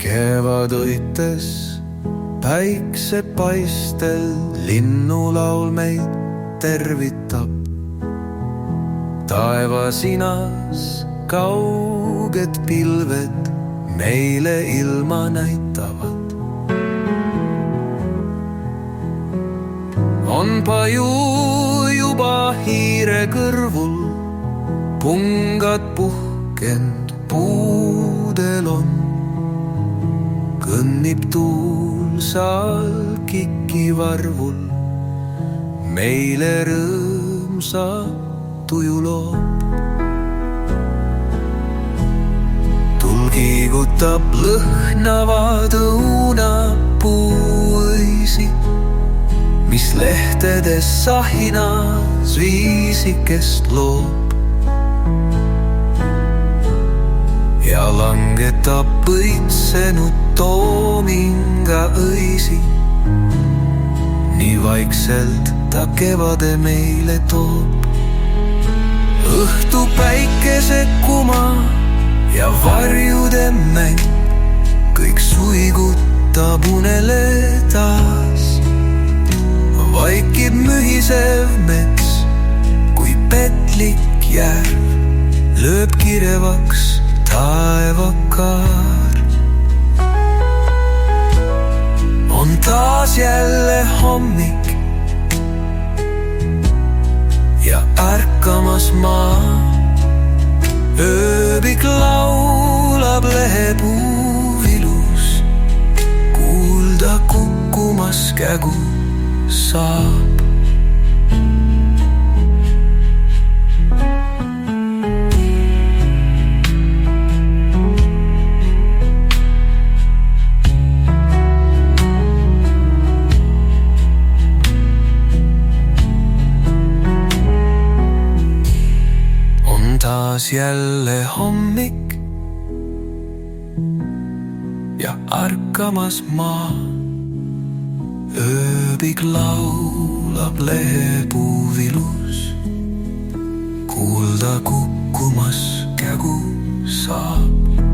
Kevadõites päiksepaistel linnulaul meid tervitab. Taevasinas kauged pilved meile ilma näitavad. On paju juba hiire kõrvul, pungad puhkend puudel on. Kõnnib tuulsal kikivarvul, meile rõõmsa tuju loob. Tul kiigutab lõhnavad õunapuuõisi, mis lehtedes sahinas viisikest loob. Ja langetab põitsenud toominga õisi, nii vaikselt ta kevade meile toob. Õhtu päikese kuma ja varjude mäng, kõik suigutab unele taas. Vaikib mühisev mets, kui petlik järv lööb kirevaks taevakaar. On taas jälle hommik ja ärkamas maa. Ööbik laulab lehepuu ilus, kuulda kukkumas kägu saab. Taas jälle hommik ja ärkamas maa. Ööbik laulab lehepuu ilus, kuulda kukkumas kägu saab.